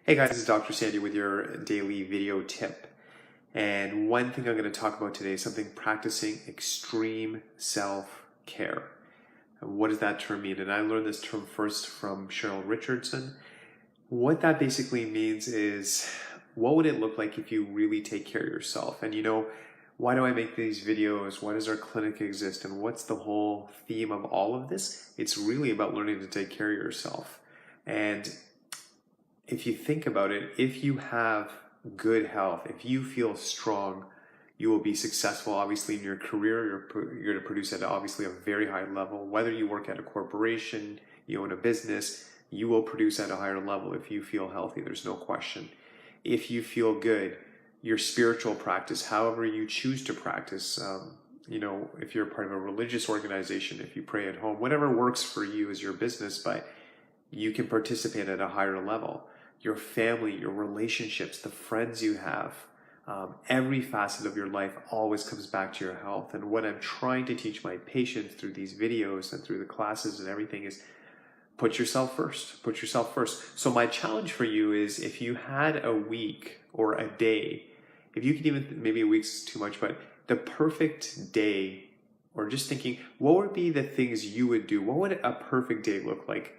Hey guys, this is Dr. Sandy with your daily video tip. And one thing I'm going to talk about today is something practicing extreme self-care. What does that term mean? And I learned this term first from Cheryl Richardson. What that basically means is, what would it look like if you really take care of yourself? And why do I make these videos? Why does our clinic exist? And what's the whole theme of all of this? It's really about learning to take care of yourself. And if you think about it, if you have good health, if you feel strong, you will be successful, obviously, in your career. You're going to produce at obviously a very high level. Whether you work at a corporation, you own a business, you will produce at a higher level if you feel healthy. There's no question. If you feel good, your spiritual practice, however you choose to practice, if you're part of a religious organization, if you pray at home, whatever works for you is your business, but you can participate at a higher level. Your family, your relationships, the friends you have, every facet of your life always comes back to your health. And what I'm trying to teach my patients through these videos and through the classes and everything is put yourself first. Put yourself first. So my challenge for you is, if you had a week or a day, if you could even, maybe a week's too much, but the perfect day, or just thinking, what would be the things you would do? What would a perfect day look like?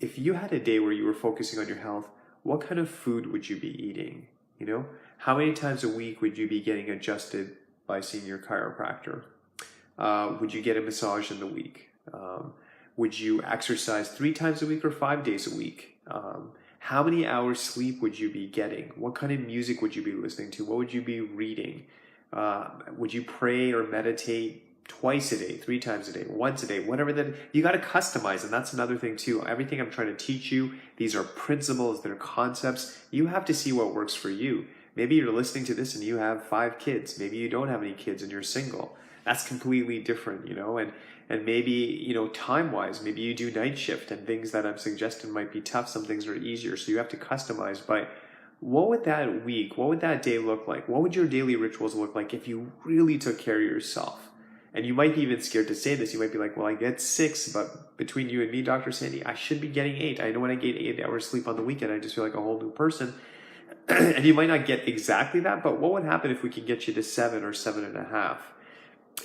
If you had a day where you were focusing on your health, what kind of food would you be eating? How many times a week would you be getting adjusted by seeing your chiropractor? Would you get a massage in the week? Would you exercise 3 times a week or 5 days a week? How many hours sleep would you be getting? What kind of music would you be listening to? What would you be reading? Would you pray or meditate twice a day, 3 times a day, once a day, whatever that, you got to customize. And that's another thing too. Everything I'm trying to teach you, these are principles, they're concepts. You have to see what works for you. Maybe you're listening to this and you have 5 kids. Maybe you don't have any kids and you're single. That's completely different, and maybe, time-wise, maybe you do night shift and things that I'm suggesting might be tough. Some things are easier. So you have to customize. But what would that week, what would that day look like? What would your daily rituals look like if you really took care of yourself? And you might be even scared to say this. You might be like, well, I get 6, but between you and me, Dr. Sandy, I should be getting 8. I know when I get 8 hours sleep on the weekend, I just feel like a whole new person. And you might not get exactly that, but what would happen if we could get you to 7 or 7.5?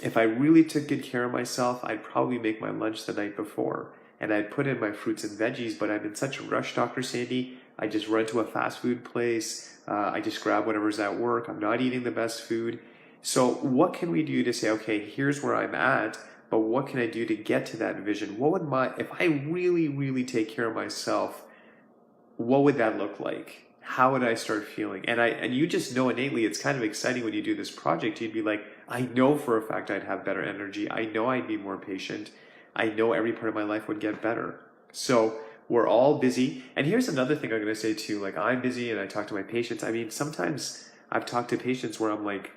If I really took good care of myself, I'd probably make my lunch the night before. And I'd put in my fruits and veggies, but I'm in such a rush, Dr. Sandy. I just run to a fast food place. I just grab whatever's at work. I'm not eating the best food. So what can we do to say, okay, here's where I'm at, but what can I do to get to that vision? If I really, really take care of myself, what would that look like? How would I start feeling? And you just know innately, it's kind of exciting when you do this project. You'd be like, I know for a fact I'd have better energy. I know I'd be more patient. I know every part of my life would get better. So we're all busy. And here's another thing I'm going to say too, like, I'm busy and I talk to my patients. I mean, sometimes I've talked to patients where I'm like,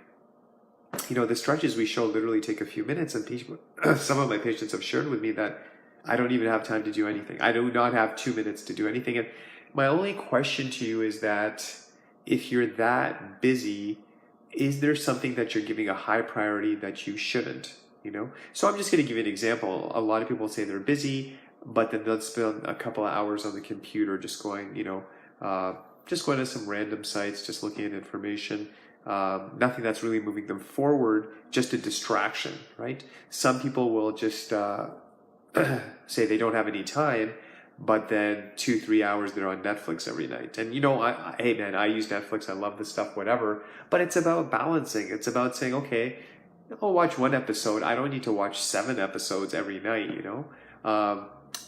the stretches we show literally take a few minutes, and some of my patients have shared with me that I don't even have time to do anything. I do not have 2 minutes to do anything. And my only question to you is that if you're that busy, is there something that you're giving a high priority that you shouldn't? So I'm just going to give you an example. A lot of people say they're busy, but then they'll spend a couple of hours on the computer just going to some random sites, just looking at information. Nothing that's really moving them forward, just a distraction, right? Some people will just say they don't have any time, but then 2-3 hours they're on Netflix every night. And hey man, I use Netflix, I love this stuff, whatever. But it's about balancing. It's about saying, okay, I'll watch 1 episode. I don't need to watch 7 episodes every night,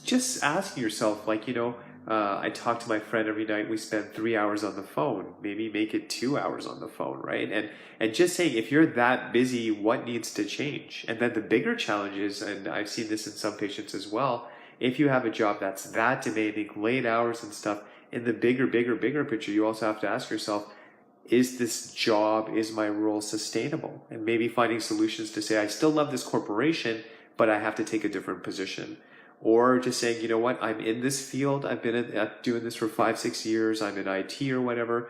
Just ask yourself, I talk to my friend every night. We spend 3 hours on the phone. Maybe make it 2 hours on the phone, right? And just saying, if you're that busy, what needs to change? And then the bigger challenge is, and I've seen this in some patients as well, if you have a job that's that demanding, late hours and stuff, in the bigger picture, you also have to ask yourself, is this job, is my role sustainable? And maybe finding solutions to say, I still love this corporation, but I have to take a different position. Or just saying, you know what, I'm in this field, I've been doing this for 5-6 years, I'm in IT or whatever.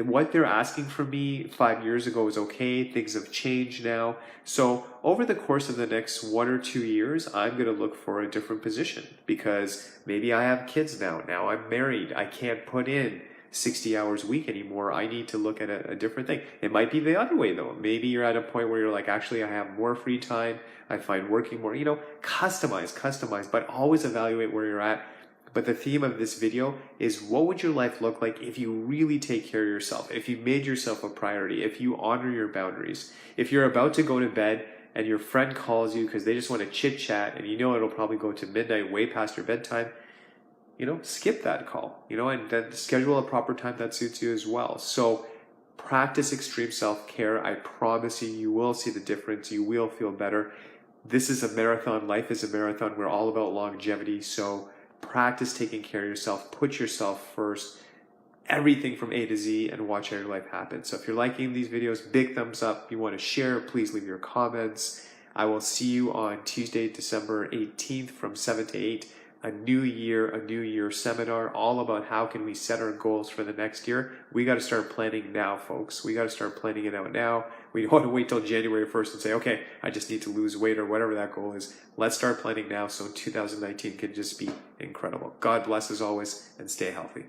what they're asking from me 5 years ago is okay. Things have changed now. So over the course of the next 1 or 2 years, I'm going to look for a different position because maybe I have kids now. Now I'm married. I can't put in 60 hours a week anymore. I need to look at a different thing. It might be the other way though. Maybe you're at a point where you're like, actually, I have more free time. I find working more, customize, but always evaluate where you're at. But the theme of this video is, what would your life look like if you really take care of yourself, if you made yourself a priority, if you honor your boundaries, if you're about to go to bed and your friend calls you because they just want to chit chat and it'll probably go to midnight, way past your bedtime, skip that call, and then schedule a proper time that suits you as well. So practice extreme self-care. I promise you, you will see the difference. You will feel better. This is a marathon. Life is a marathon. We're all about longevity. So practice taking care of yourself. Put yourself first. Everything from A to Z, and watch how your life happen. So if you're liking these videos, big thumbs up. You want to share, please leave your comments. I will see you on Tuesday, December 18th from 7 to 8. A new year seminar all about how can we set our goals for the next year. We got to start planning now, folks. We got to start planning it out now. We don't want to wait till January 1st and say, okay, I just need to lose weight or whatever that goal is. Let's start planning now so 2019 can just be incredible. God bless as always, and stay healthy.